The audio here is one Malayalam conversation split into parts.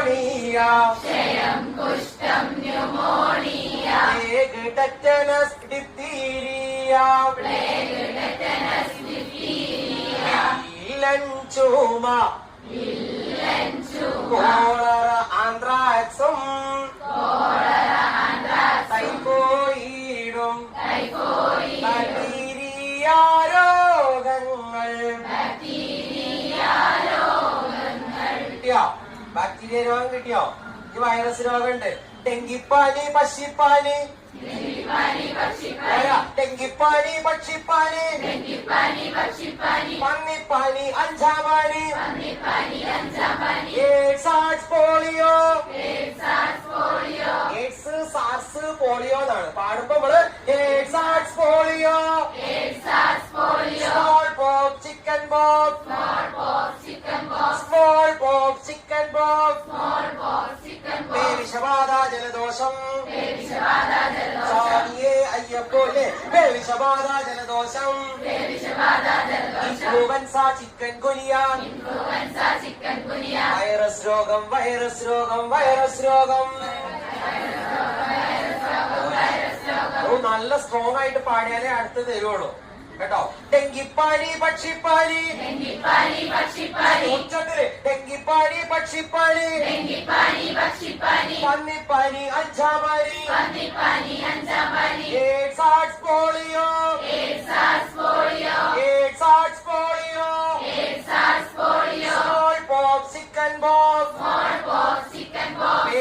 plague, tetanus, diphtheria, chuma, cholera, anthrax, typhoidum, bacteria രോഗങ്ങൾ കിട്ടിയോ? ബാക്ടീരിയ രോഗം കിട്ടിയോ? ഈ വൈറസ് രോഗമുണ്ട്. ഡെങ്കിപ്പാനി, പക്ഷിപ്പാനി, ഡെങ്കിപ്പാനി, പക്ഷിപ്പാനി, പന്നിപ്പാനി, അഞ്ചാമാനി, AIDS, SARS, polio. AIDS, SARS, polio എന്നാണ് പാടുമ്പോ നമ്മള് AIDS, SARS, polio, smallpox, chickenpox, smallpox, chickenpox, വിഷബാധ, ജലദോഷം, സ്വാമിയേ അയ്യപ്പോലെ വിഷബാധ, ജലദോഷം, ഇൻഫ്ലുവൻസ, ചിക്കൻ ഗുനിയ, വൈറസ് രോഗം, വൈറസ് രോഗം, വൈറസ് രോഗം. നല്ല സ്ട്രോങ് ആയിട്ട് പാടിയാലേ അടുത്ത് തരുള്ളൂ കേട്ടോ. ഡെങ്കിപ്പാനി, പക്ഷിപ്പാനി, ഉച്ചത്തില് ഡെങ്കിപ്പാനി, പക്ഷിപ്പാനി, പന്നിപ്പാനി, അഞ്ചാമാനി, AIDS, SARS, polio, AIDS, SARS, polio, smallpox, chickenpox,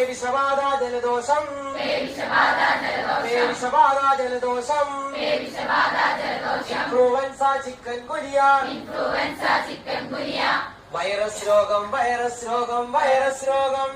വിഷബാധ, ജലദോഷം, വിഷബാധ, ജലദോഷം, ഇൻഫ്ലുവൻസ, ചിക്കൻ ഗുനിയ, വൈറസ് രോഗം, വൈറസ് രോഗം, വൈറസ് രോഗം.